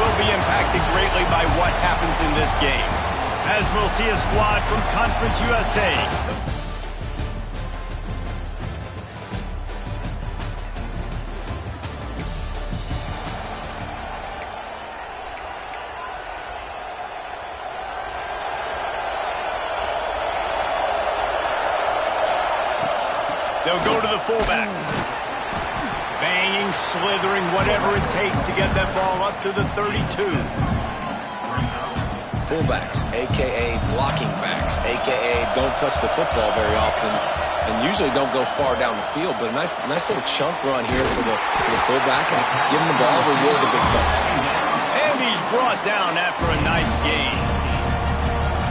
will be impacted greatly by what happens in this game, as we'll see a squad from Conference USA. They'll go to the fullback. Banging, slithering, whatever it takes to get that ball up to the 32. Fullbacks, a.k.a. blocking backs, a.k.a. don't touch the football very often and usually don't go far down the field. But a nice little chunk run here for the fullback. And give him the ball, reward the big fella. And he's brought down after a nice gain.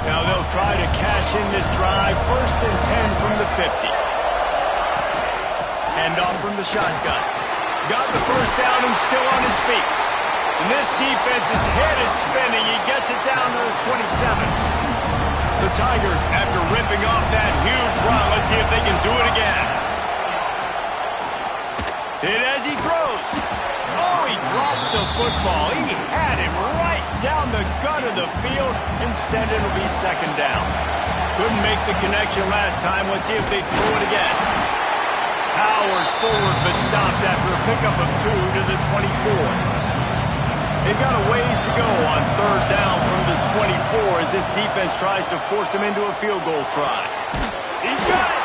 Now they'll try to cash in this drive. 1st and 10 from the 50. Hand off from the shotgun. Got the first down and still on his feet. And this defense's head is spinning. He gets it down to the 27. The Tigers, after ripping off that huge run, let's see if they can do it again. Hit as he throws. Oh, he drops the football. He had him right down the gut of the field. Instead, it'll be 2nd down. Couldn't make the connection last time. Let's see if they throw it again. Powers forward, but stopped after a pickup of 2 to the 24. They've got a ways to go on 3rd down from the 24 as this defense tries to force him into a field goal try. He's got it!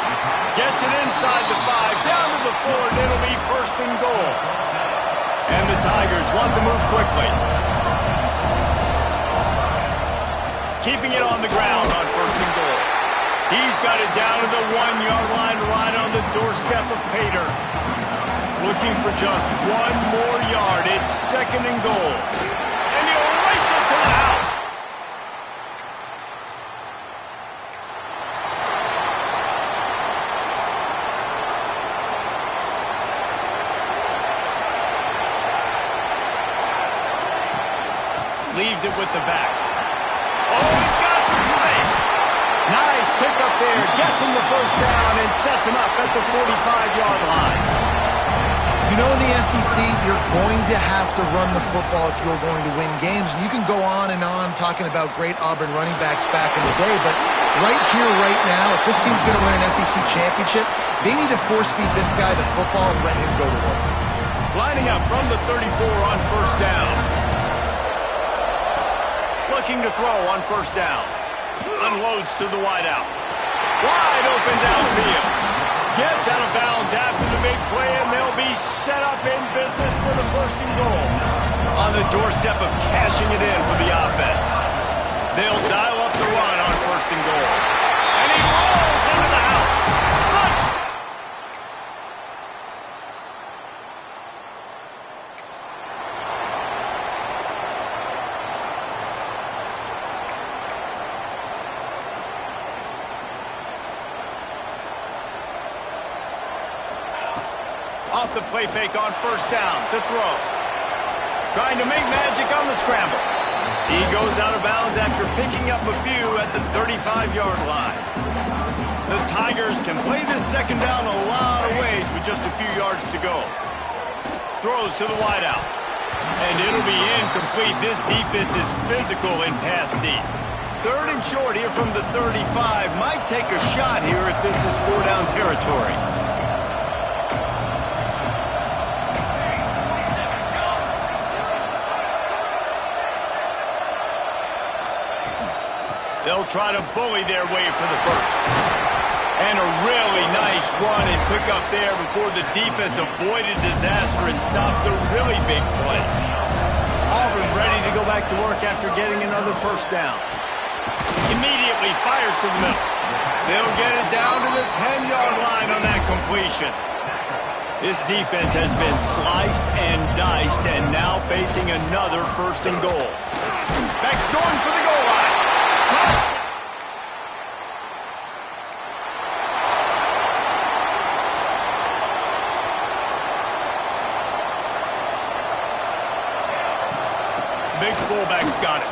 Gets it inside the 5, down to the 4, and it'll be 1st and goal. And the Tigers want to move quickly. Keeping it on the ground on 1st and goal. He's got it down to the 1-yard line right on the doorstep of Pater. Looking for just 1 more yard. It's 2nd and goal. And he'll race it to the house. Leaves it with the back. Oh, he's got some space. Nice pickup there. Gets him the 1st down and sets him up at the 45-yard line. You know, in the SEC, you're going to have to run the football if you're going to win games. And you can go on and on talking about great Auburn running backs back in the day, but right here, right now, if this team's going to win an SEC championship, they need to force-feed this guy the football and let him go to work. Lining up from the 34 on 1st down. Looking to throw on 1st down. Unloads to the wideout. Wide open downfield. Gets out of bounds after the big play, and they'll be set up in business with a 1st and goal. On the doorstep of cashing it in for the offense. They'll dial up the run on 1st and goal. And he rolls into the house. Touch! Off the play fake on 1st down to throw. Trying to make magic on the scramble. He goes out of bounds after picking up a few at the 35-yard line. The Tigers can play this 2nd down a lot of ways with just a few yards to go. Throws to the wideout. And it'll be incomplete. This defense is physical in pass deep. 3rd and short here from the 35. Might take a shot here if this is 4-down territory. They'll try to bully their way for the 1st. And a really nice run and pick up there before the defense avoided disaster and stopped the really big play. Auburn ready to go back to work after getting another 1st down. Immediately fires to the middle. They'll get it down to the 10-yard line on that completion. This defense has been sliced and diced and now facing another 1st and goal. Beck's going for the goal line. Touch! The big fullback's got it.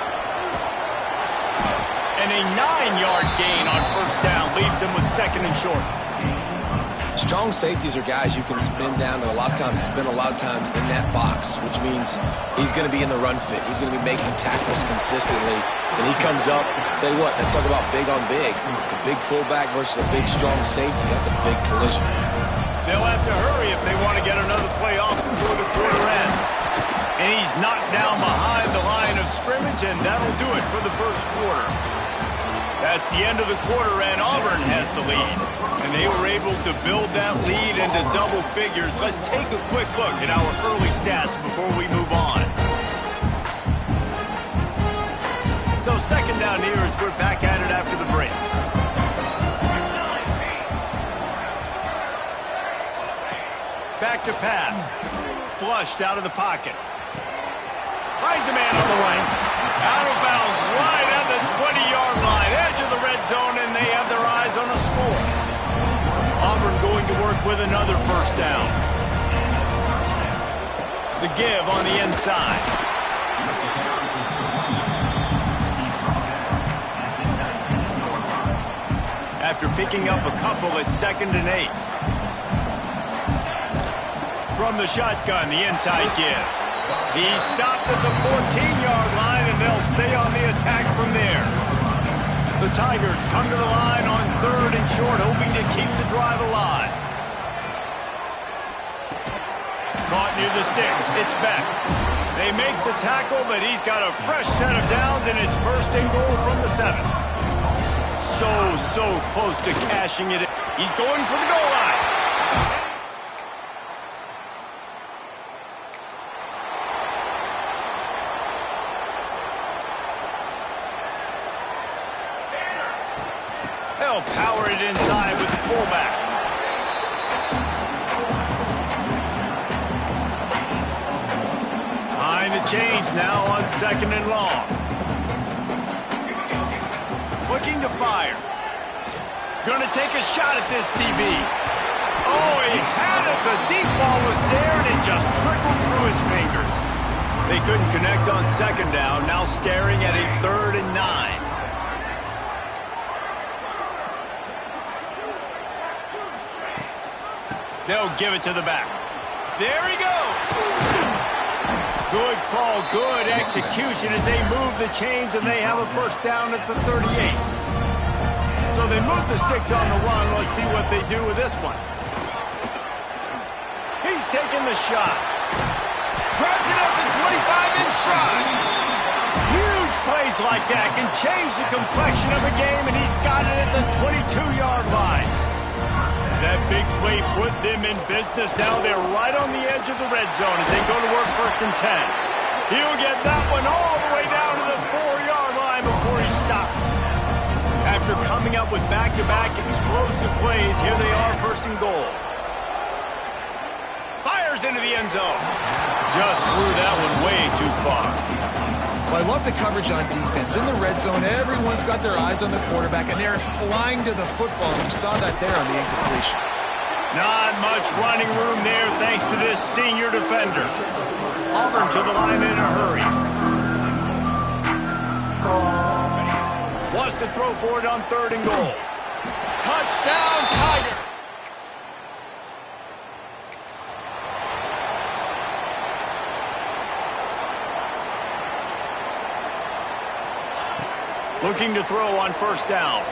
And a 9-yard gain on 1st down leaves him with 2nd and short. Strong safeties are guys you can spin down and a lot of times spend a lot of time in that box, which means he's going to be in the run fit. He's going to be making tackles consistently. And he comes up, tell you what, they talk about big on big. A big fullback versus a big, strong safety. That's a big collision. They'll have to hurry if they want to get another play off before the quarter ends. And he's knocked down behind the line of scrimmage, and that'll do it for the first quarter. That's the end of the quarter, and Auburn has the lead. And they were able to build that lead into double figures. Let's take a quick look at our early stats before we move on. So second down here as we're back at it after the break. Back to pass. Flushed out of the pocket. Finds a man on the right. Out of bounds right at the 20-yard line. Edge of the red zone, and they have their eyes on a score. Auburn going to work with another first down. The give on the inside. After picking up a couple at 2nd and 8. From the shotgun, the inside give. He's stopped at the 14-yard line, and they'll stay on the attack from there. The Tigers come to the line on 3rd and short, hoping to keep the drive alive. Caught near the sticks. It's Beck. They make the tackle, but he's got a fresh set of downs, and it's 1st and goal from the 7. So close to cashing it in. He's going for the goal line. They'll power it inside with the fullback. Behind the chains now on 2nd and long. Looking to fire. Gonna take a shot at this DB. Oh, he had it. The deep ball was there, and it just trickled through his fingers. They couldn't connect on 2nd down, now staring at a 3rd and 9. They'll give it to the back. There he goes. Good call, good execution as they move the chains, and they have a first down at the 38. So they move the sticks on the run. Let's see what they do with this one. He's taking the shot. Grabs it at the 25 in stride. Huge plays like that can change the complexion of a game, and he's got it at the 22-yard line. That big play put them in business. Now they're right on the edge of the red zone as they go to work 1st and 10. He'll get that one all the way down to the 4-yard line before he stopped. After coming up with back-to-back explosive plays, here they are 1st and goal. Fires into the end zone. Just threw that one way too far. Well, I love the coverage on defense. In the red zone, everyone's got their eyes on the quarterback, and they're flying to the football. You saw that there on the incompletion. Not much running room there thanks to this senior defender. Auburn to the line in a hurry. Wants to throw for it on 3rd and goal. Touchdown, Tiger! Looking to throw on 1st down.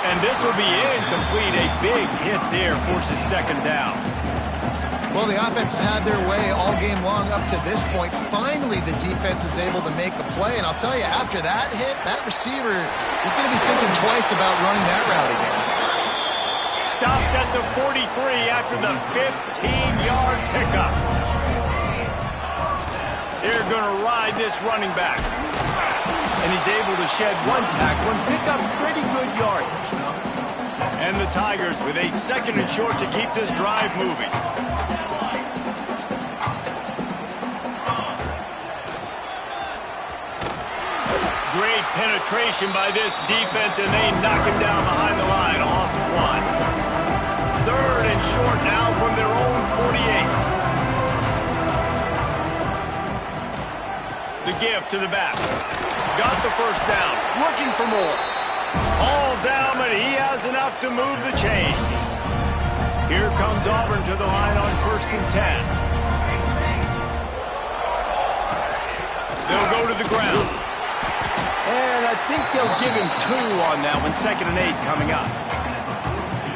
And this will be incomplete. A big hit there forces 2nd down. Well, the offense has had their way all game long up to this point. Finally, the defense is able to make a play. And I'll tell you, after that hit, that receiver is going to be thinking twice about running that route again. Stopped at the 43 after the 15-yard pickup. They're going to ride this running back. And he's able to shed one tackle and pick up pretty good yardage. And the Tigers with a 2nd and short to keep this drive moving. Great penetration by this defense, and they knock him down behind the line. A loss of 1. 3rd and short now from their own 48. The give to the back. Got the first down. Looking for more. All down, but he has enough to move the chains. Here comes Auburn to the line on 1st and 10. They'll go to the ground. And I think they'll give him 2 on that one. 2nd and 8 coming up.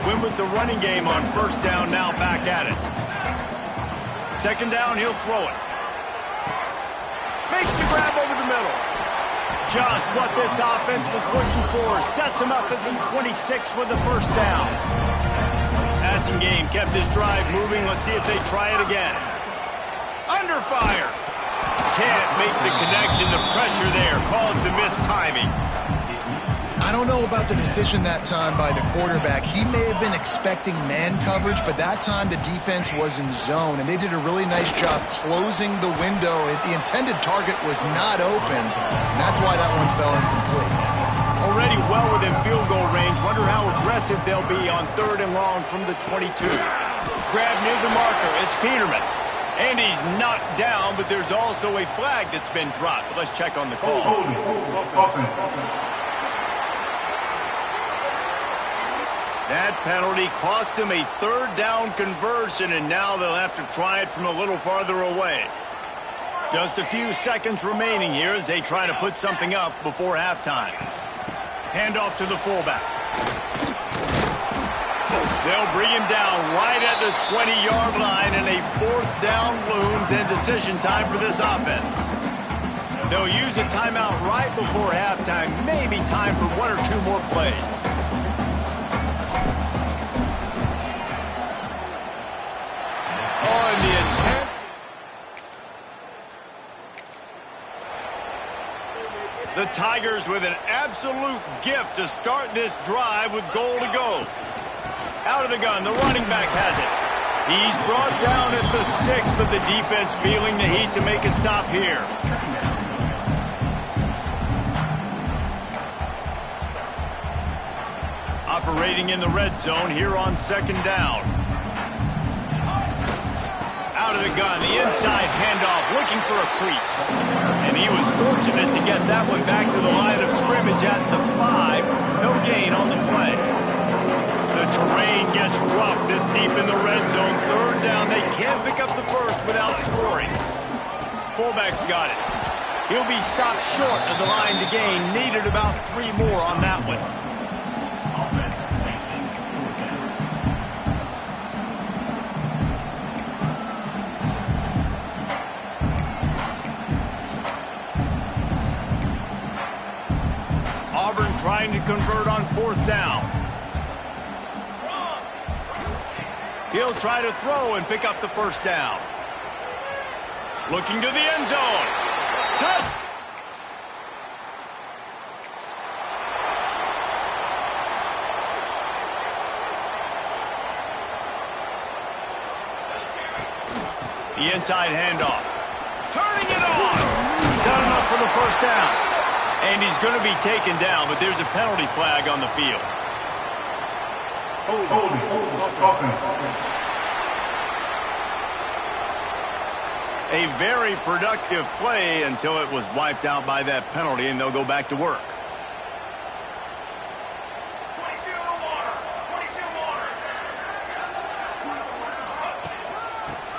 Win with the running game on 1st down, now back at it. 2nd down, he'll throw it. Makes the grab over the middle. Just what this offense was looking for. Sets him up at the 26 with the 1st down. Passing game kept this drive moving. Let's see if they try it again. Under fire. Can't make the connection. The pressure there caused the missed timing. I don't know about the decision that time by the quarterback. He may have been expecting man coverage, but that time the defense was in zone, and they did a really nice job closing the window. The intended target was not open, and that's why that one fell incomplete. Already well within field goal range. Wonder how aggressive they'll be on 3rd and long from the 22. Grab near the marker. It's Peterman. And he's knocked down, but there's also a flag that's been dropped. Let's check on the call. That penalty cost them a 3rd down conversion, and now they'll have to try it from a little farther away. Just a few seconds remaining here as they try to put something up before halftime. Handoff to the fullback. They'll bring him down right at the 20-yard line, and a 4th down looms and decision time for this offense. They'll use a timeout right before halftime, maybe time for 1 or 2 more plays. On the attempt. The Tigers with an absolute gift to start this drive with goal to go. Out of the gun, the running back has it. He's brought down at the 6, but the defense feeling the heat to make a stop here. Operating in the red zone here on 2nd down. Out of the gun, the inside handoff, looking for a crease. And he was fortunate to get that one back to the line of scrimmage at the 5. No gain on the play. The terrain gets rough this deep in the red zone. 3rd down, they can't pick up the 1st without scoring. Fullback's got it. He'll be stopped short of the line to gain. Needed about 3 more on that one. Auburn trying to convert on 4th down. He'll try to throw and pick up the 1st down. Looking to the end zone. Touch! The inside handoff. Turning it on! Done enough for the 1st down. And he's going to be taken down, but there's a penalty flag on the field. A very productive play until it was wiped out by that penalty, and they'll go back to work. 22 water.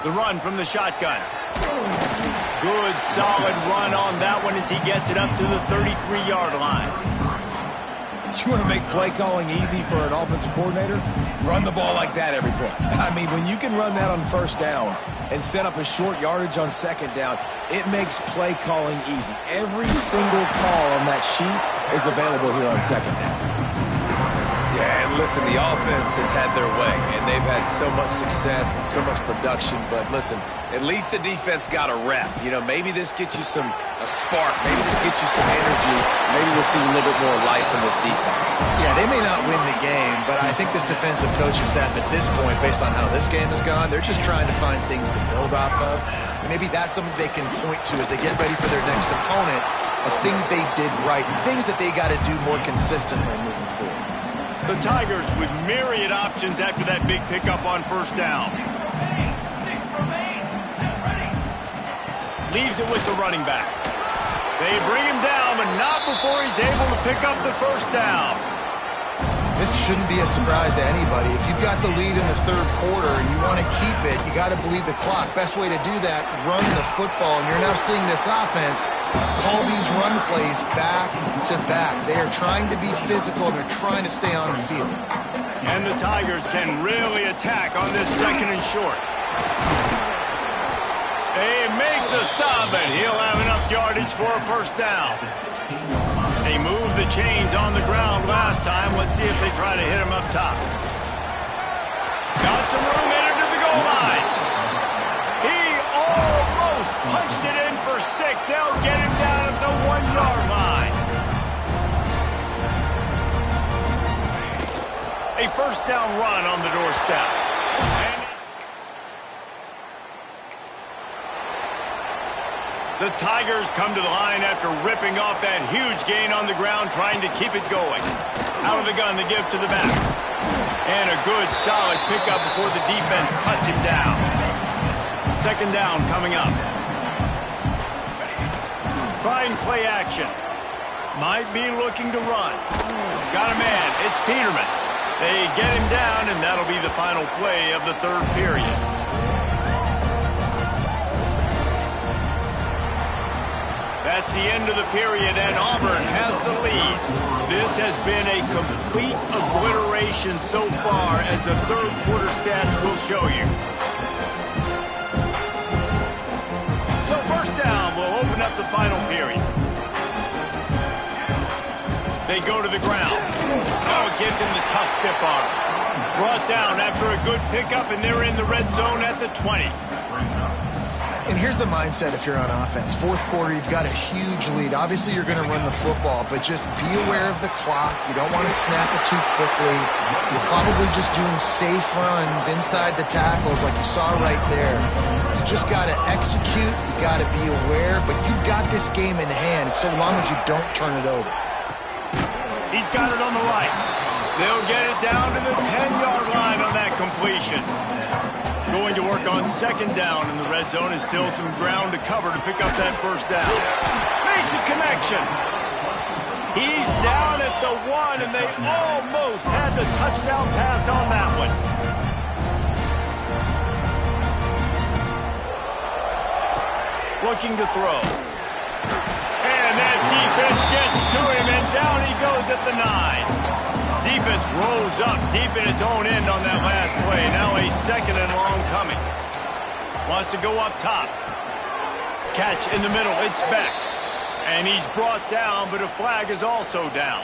The run from the shotgun. Good, solid run on that one as he gets it up to the 33-yard line. You want to make play calling easy for an offensive coordinator? Run the ball like that every play. I mean, when you can run that on 1st down and set up a short yardage on 2nd down, it makes play calling easy. Every single call on that sheet is available here on 2nd down. Yeah, and listen, the offense has had their way, and they've had so much success and so much production. But listen, at least the defense got a rep. You know, maybe this gets you a spark. Maybe this gets you some energy. Maybe we'll see a little bit more life from this defense. Yeah, they may not win the game, but I think this defensive coaching staff at this point, based on how this game has gone, they're just trying to find things to build off of. And maybe that's something they can point to as they get ready for their next opponent of things they did right, things that they got to do more consistently moving forward. The Tigers with myriad options after that big pickup on 1st down. Leaves it with the running back. They bring him down, but not before he's able to pick up the 1st down. This shouldn't be a surprise to anybody. If you've got the lead in the third quarter and you want to keep it, you got to bleed the clock. Best way to do that, run the football. And you're now seeing this offense call these run plays back to back. They are trying to be physical. They're trying to stay on the field. And the Tigers can really attack on this second and short. They make the stop, and he'll have enough yardage for a first down. They moved the chains on the ground last time. Let's see if they try to hit him up top. Got some room in to the goal line. He almost punched it in for 6. They'll get him down at the 1-yard line. A first down run on the doorstep. And the Tigers come to the line after ripping off that huge gain on the ground, trying to keep it going. Out of the gun to give to the back. And a good, solid pickup before the defense cuts him down. Second down coming up. Trying play action. Might be looking to run. Got a man. It's Peterman. They get him down, and that'll be the final play of the third period. That's the end of the period, and Auburn has the lead. This has been a complete obliteration so far, as the third quarter stats will show you. So first down will open up the final period. They go to the ground. Oh, gives him the tough stiff arm. Brought down after a good pickup, and they're in the red zone at the 20. And here's the mindset if you're on offense. Fourth quarter, you've got a huge lead. Obviously, you're going to run the football, but just be aware of the clock. You don't want to snap it too quickly. You're probably just doing safe runs inside the tackles like you saw right there. You just got to execute. You got to be aware, but you've got this game in hand so long as you don't turn it over. He's got it on the right. They'll get it down to the 10-yard line on that completion. Going to work on second down in the red zone, is still some ground to cover to pick up that first down. Makes a connection. He's down at the 1, and they almost had the touchdown pass on that one. Looking to throw. And that defense gets to him, and down he goes at the 9. Defense rose up deep in its own end on that last play. Now a second and long coming. Wants to go up top. Catch in the middle. It's Beck. And he's brought down, but a flag is also down.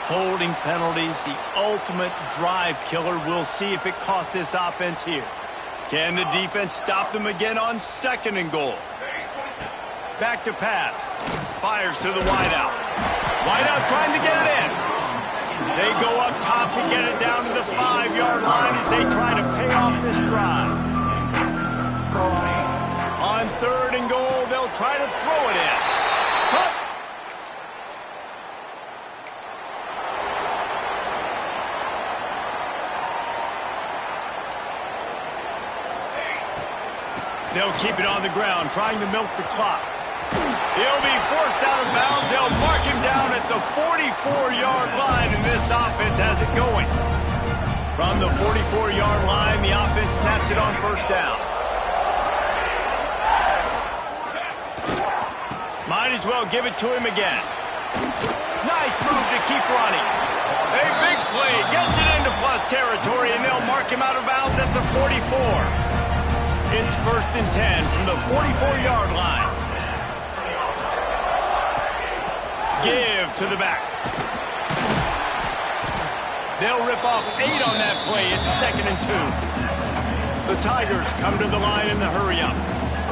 Holding penalties, the ultimate drive killer. We'll see if it costs this offense here. Can the defense stop them again on second and goal? Back to pass. Fires to the wideout. Wideout trying to get it in. They go up top to get it down to the 5-yard line as they try to pay off this drive. On third and goal, they'll try to throw it in. Touch. They'll keep it on the ground, trying to milk the clock. He'll be forced out of bounds. They'll mark him down at the 44-yard line, and this offense has it going. From the 44-yard line, the offense snaps it on first down. Might as well give it to him again. Nice move to keep running. A big play gets it into plus territory, and they'll mark him out of bounds at the 44. It's first and 10 from the 44-yard line. Give to the back. They'll rip off 8 on that play. It's second and 2. The Tigers come to the line in the hurry up.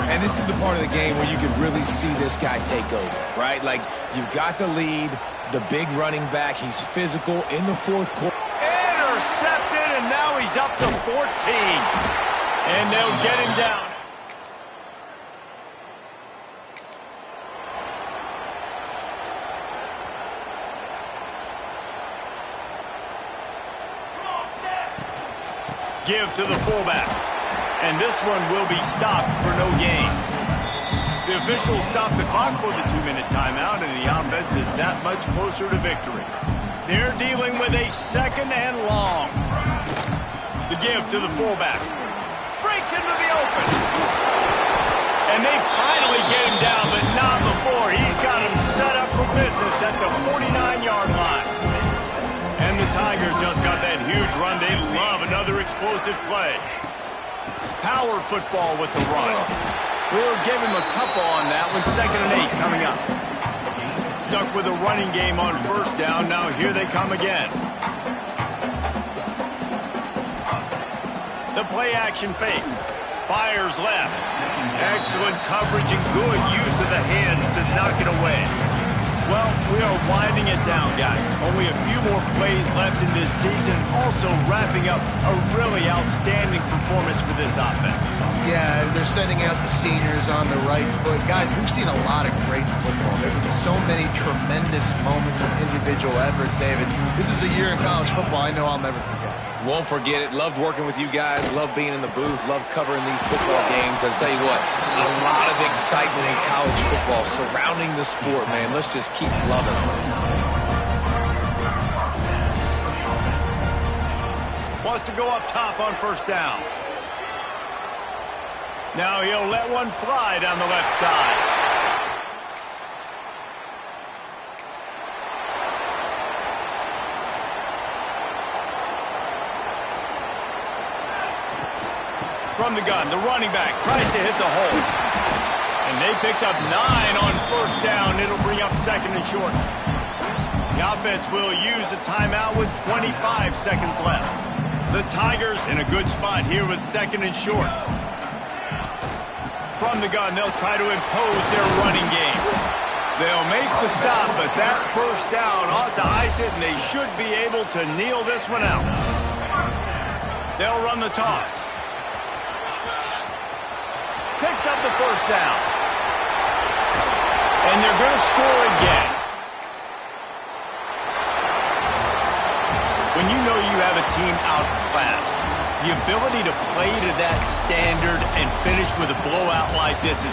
And this is the part of the game where you can really see this guy take over, right? Like, you've got the lead, the big running back. He's physical in the fourth quarter. Intercepted, and now he's up to 14. And they'll get him down. Give to the fullback. And this one will be stopped for no gain. The officials stop the clock for the 2-minute timeout, and the offense is that much closer to victory. They're dealing with a 2nd and long. The give to the fullback. Breaks into the open. And they finally get him down, but not before. He's got him set up for business at the 49-yard line. And the Tigers just got that huge run. They love another explosive play. Power football with the run. We'll give him a couple on that one. 2nd and 8 coming up. Stuck with a running game on 1st down. Now here they come again. The play action fake. Fires left. Excellent coverage and good use of the hands to knock it away. Well, we are winding it down, guys. Only a few more plays left in this season. Also wrapping up a really outstanding performance for this offense. Yeah, they're sending out the seniors on the right foot. Guys, we've seen a lot of great football. There have been so many tremendous moments and individual efforts, David. This is a year in college football I know I'll never forget. Won't forget it. Loved working with you guys. Loved being in the booth. Loved covering these football games. I'll tell you what, a lot of excitement in college football surrounding the sport, man. Let's just keep loving on it. Wants to go up top on 1st down. Now he'll let one fly down the left side. From the gun, the running back tries to hit the hole. And they picked up 9 on 1st down. It'll bring up 2nd and short. The offense will use a timeout with 25 seconds left. The Tigers in a good spot here with 2nd and short. From the gun, they'll try to impose their running game. They'll make the stop, but that 1st down ought to ice it, and they should be able to kneel this one out. They'll run the toss. Picks up the 1st down. And they're going to score again. When you know you have a team outclassed, the ability to play to that standard and finish with a blowout like this is